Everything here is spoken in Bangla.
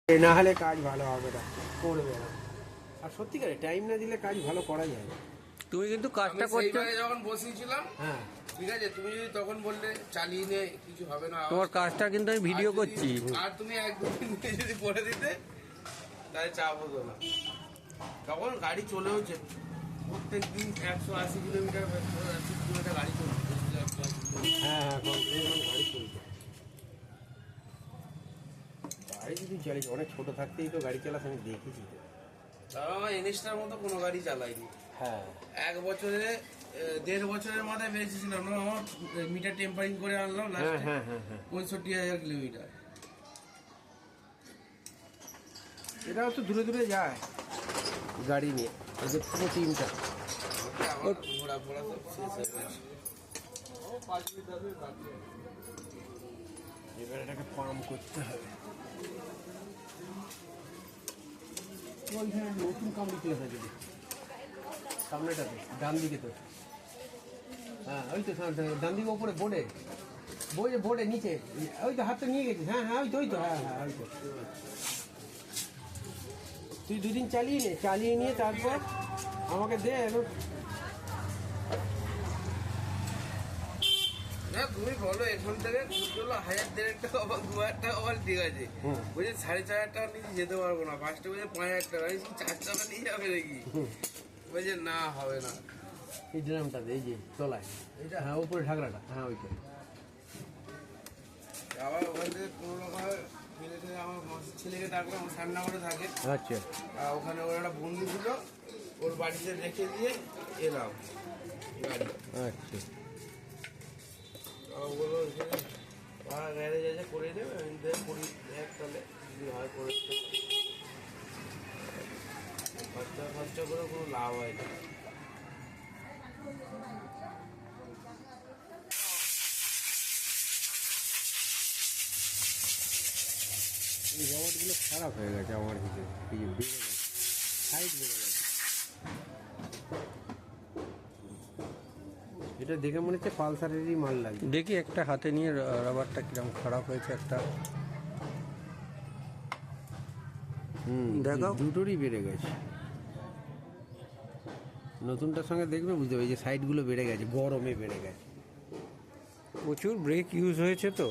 না হলে কাজ ভালো হবে না, করবে না। আর সত্যিকারে টাইম না দিলে কাজ ভালো করা যায় না। তুমি কিন্তু কাজটা আমি করছো, সেইবারে যখন বসিয়েছিলাম, হ্যাঁ, ঠিক আছে, তুমি যদি তখন বললে চালিয়ে নে, কিছু হবে না, তোমার কাজটা কিন্তু আমি ভিডিও আর যদি- করছি। আর তুমি এক দুদিন যদি করে দিতে তাহলে চাপ হতো না। তখন গাড়ি চলেও যেত, প্রত্যেক দিন 180 কিলোমিটার 180 কিলোমিটার গাড়ি চলতো। হ্যাঁ হ্যাঁ, কন্টিনিউ গাড়ি চলছে। গাড়ি যদি চালিয়েছি অনেক ছোট থাকতেই তো গাড়ি চালাস, আমি দেখেছি তো। তাও আমার এনএসটার মতো কোনো গাড়ি চালাইনি। হ্যাঁ, 1 বছরে 1.5 বছরের মাথায় বেরিয়েছিলাম না, আমার মিটার টেম্পারিং করে আনলাম হ্যাঁ লাস্টে হ্যাঁ হ্যাঁ হ্যাঁ, 65,000 কিলোমিটার। এটাও তো দূরে দূরে যায় গাড়ি নিয়ে, এদের পুরো টিমটা। আমার ঘোরা ফোরা সব শেষ হয়ে গেছে। এবার এটাকে পাম্প করতে হবে। ওইখানে নতুন কামড়ি তুলে থাকে, সামনেটাতে ডান দিকে তো। হ্যাঁ ওই তো ডান দিকে ওপরে বোর্ডে, বোর্ডে নিচে, ওই তো হাতটা নিয়ে গেছিস। হ্যাঁ হ্যাঁ, ওই তো হ্যাঁ হ্যাঁ, ওই তো। তুই দুদিন চালিয়ে নিয়ে তারপর আমাকে দে। না তুমি বলো এখান থেকে চলো 1,000 টাকা বা 2,000 টাকা বল, ঠিক আছে, বলছে 4,500 টাকা নিয়ে যেতে পারবো না, ফার্স্টে বলছে 5,000 টাকা, আমি 4 টাকা নিয়ে যাবে নাকি, বলছে না হবে না। এই ড্রামটাতে, এই যে তলায়, এটা হ্যাঁ উপরে ঢাকনাটা, হ্যাঁ ওইটা। আবার ওখান থেকে কোনো রকম ফেলে থেকে আমার মাসির ছেলেকে ডাকলাম, আমার সান্নাঘরে থাকে, আচ্ছা আর ওখানে ওর একটা বন্ধু ছিল, ওর বাড়িতে রেখে দিয়ে এলাম গাড়ি। আচ্ছা, ও বললো গ্যারেজ আছে করে দেবে, আমি দেখ করি দেখ তাহলে যদি হয় করে দিতে। খরচা করে কোনো লাভ হয় না। এই রবারগুলো খারাপ হয়ে গেছে আমার ভিতরে, এই যে বেড়ে গেছে, সাইড বেড়ে গেছে। এটা দেখে মনে হচ্ছে পালসারেরই মাল লাগবে। দেখি একটা হাতে নিয়ে রাবারটা কিরম খারাপ হয়েছে একটা। দেখাও। দুটোরই বেড়ে গেছে। নতুনটার সঙ্গে দেখবে বুঝতে পারবে, এই যে সাইডগুলো বেড়ে গেছে, গরমে বেড়ে গেছে। প্রচুর ব্রেক ইউজ হয়েছে তো।